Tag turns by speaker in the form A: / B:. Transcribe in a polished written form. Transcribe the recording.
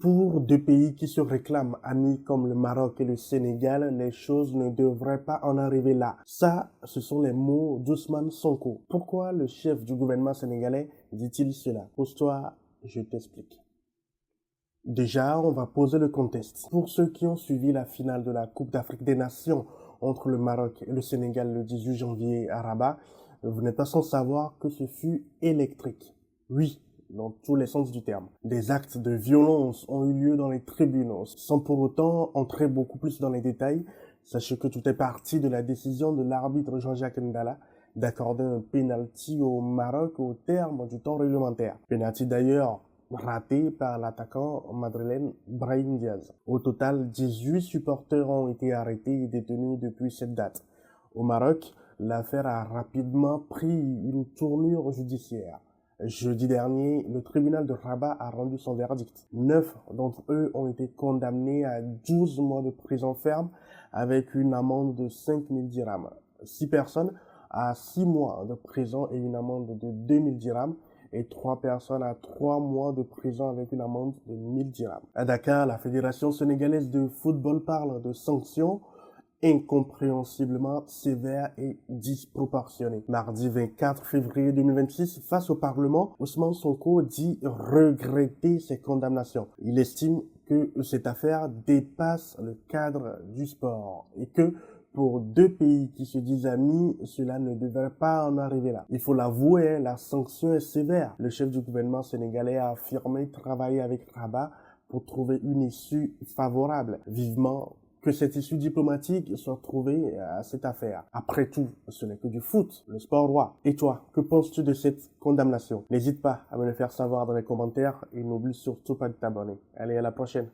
A: Pour deux pays qui se réclament amis comme le Maroc et le Sénégal, les choses ne devraient pas en arriver là. Ça, ce sont les mots d'Ousmane Sonko. Pourquoi le chef du gouvernement sénégalais dit-il cela? Pose-toi, je t'explique. Déjà, on va poser le contexte. Pour ceux qui ont suivi la finale de la Coupe d'Afrique des Nations entre le Maroc et le Sénégal le 18 janvier à Rabat, vous n'êtes pas sans savoir que ce fut électrique. Oui, dans tous les sens du terme. Des actes de violence ont eu lieu dans les tribunes. Sans pour autant entrer beaucoup plus dans les détails, sachez que tout est parti de la décision de l'arbitre Jean-Jacques Ndala d'accorder un penalty au Maroc au terme du temps réglementaire. Penalty d'ailleurs raté par l'attaquant madrilène Brahim Diaz. Au total, 18 supporters ont été arrêtés et détenus depuis cette date. Au Maroc, l'affaire a rapidement pris une tournure judiciaire. Jeudi dernier, le tribunal de Rabat a rendu son verdict. 9 d'entre eux ont été condamnés à 12 mois de prison ferme avec une amende de 5000 dirhams. 6 personnes à 6 mois de prison et une amende de 2000 dirhams et 3 personnes à 3 mois de prison avec une amende de 1000 dirhams. À Dakar, la Fédération sénégalaise de football parle de sanctions incompréhensiblement sévères et disproportionnées. Mardi 24 février 2026, face au Parlement, Ousmane Sonko dit regretter ces condamnations. Il estime que cette affaire dépasse le cadre du sport et que pour deux pays qui se disent amis, cela ne devrait pas en arriver là. Il faut l'avouer, la sanction est sévère. Le chef du gouvernement sénégalais a affirmé travailler avec Rabat pour trouver une issue favorable. Vivement que cette issue diplomatique soit trouvée à cette affaire. Après tout, ce n'est que du foot, le sport roi. Et toi, que penses-tu de cette condamnation? N'hésite pas à me le faire savoir dans les commentaires et n'oublie surtout pas de t'abonner. Allez, à la prochaine.